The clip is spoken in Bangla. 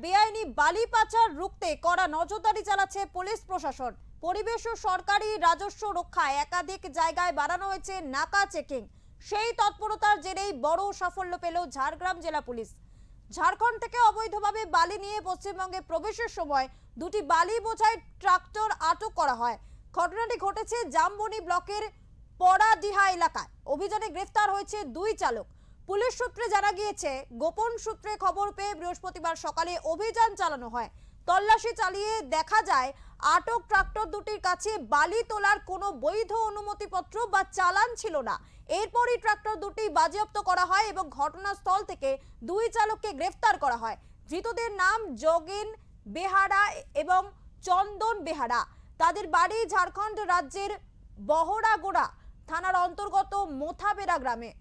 বেআইনি বালি পাচার রুখতে কড়া নজরদারি চালাচ্ছে পুলিশ প্রশাসন। পরিবেশ ও সরকারি রাজস্ব রক্ষায় একাধিক জায়গায় বাড়ানো হয়েছে নাকা চেকিং। সেই তৎপরতার জেরেই বড় সাফল্য পেল ঝাড়গ্রাম জেলা পুলিশ। ঝাড়খণ্ড থেকে অবৈধভাবে বালি নিয়ে পশ্চিমবঙ্গে প্রবেশের সময় দুটি বালি বোঝাই ট্রাক্টর আটক করা হয়। ঘটনাটি ঘটেছে জামবনি ব্লকের পড়াডিহা এলাকায়। অভিযানে গ্রেফতার হয়েছে দুই চালক। পুলিশ সূত্রে জানা গিয়েছে, গোপন সূত্রে খবর পেয়ে বৃহস্পতিবার সকালে অভিযান চালানো হয়। তল্লাশি চালিয়ে দেখা যায় আটক ট্রাক্টর দুটির কাছে বালি তোলার কোনো বৈধ অনুমতিপত্র বা চালান ছিল না। এরপরই ট্রাক্টর দুটি বাজেয়াপ্ত করা হয় এবং ঘটনাস্থল থেকে দুই চালককে গ্রেফতার করা হয়। ধৃতদের নাম যোগেন বেহারা এবং চন্দন বেহারা। তাদের বাড়ি ঝাড়খণ্ড রাজ্যের বহরাগোড়া থানার অন্তর্গত মোথাবেরা গ্রামে।